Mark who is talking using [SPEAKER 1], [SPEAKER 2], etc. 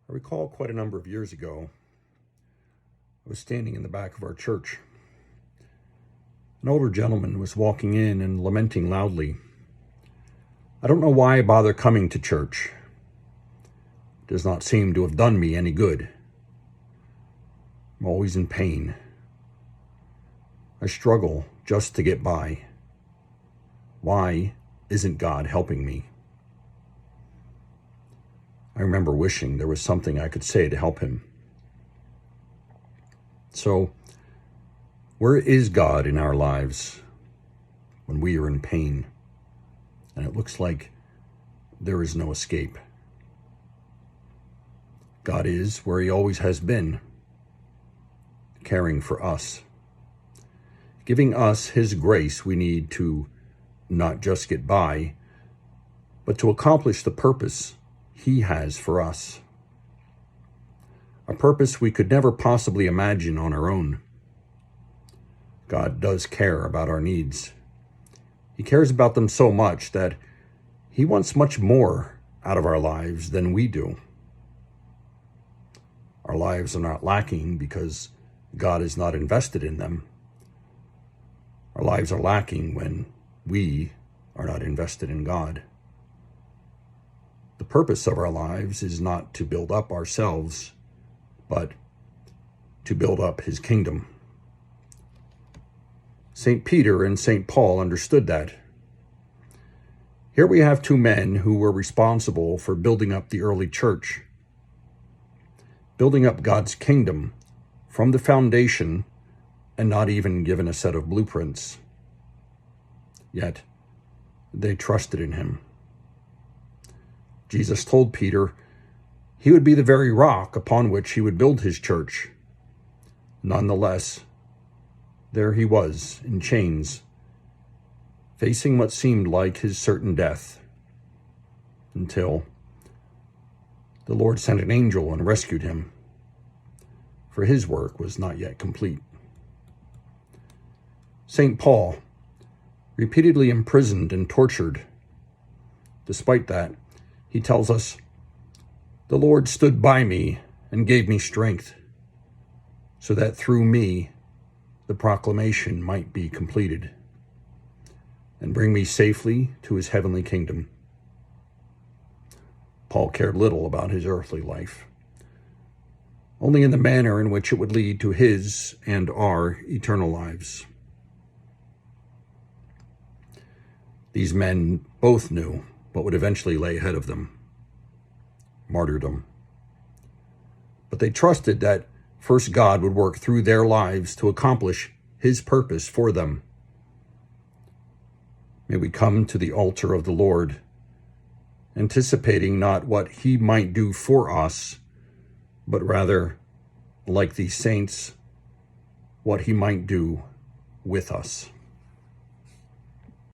[SPEAKER 1] I recall quite a number of years ago, I was standing in the back of our church. An older gentleman was walking in and lamenting loudly. I don't know why I bother coming to church. It does not seem to have done me any good. I'm always in pain. I struggle just to get by. Why isn't God helping me? I remember wishing there was something I could say to help him. So, where is God in our lives when we are in pain and it looks like there is no escape? God is where he always has been, caring for us, giving us his grace we need to not just get by, but to accomplish the purpose he has for us. A purpose we could never possibly imagine on our own. God does care about our needs. He cares about them so much that he wants much more out of our lives than we do. Our lives are not lacking because God is not invested in them. Our lives are lacking when we are not invested in God. The purpose of our lives is not to build up ourselves, but to build up his kingdom. St. Peter and St. Paul understood that. Here we have two men who were responsible for building up the early church, building up God's kingdom from the foundation and not even given a set of blueprints. Yet, they trusted in him. Jesus told Peter he would be the very rock upon which he would build his church. Nonetheless, there he was in chains, facing what seemed like his certain death, until the Lord sent an angel and rescued him, for his work was not yet complete. St. Paul, repeatedly imprisoned and tortured. Despite that, he tells us, "The Lord stood by me and gave me strength, so that through me the proclamation might be completed and bring me safely to his heavenly kingdom." Paul cared little about his earthly life, only in the manner in which it would lead to his and our eternal lives. These men both knew what would eventually lay ahead of them: martyrdom. But they trusted that first God would work through their lives to accomplish his purpose for them. May we come to the altar of the Lord, anticipating not what he might do for us, but rather, like these saints, what he might do with us.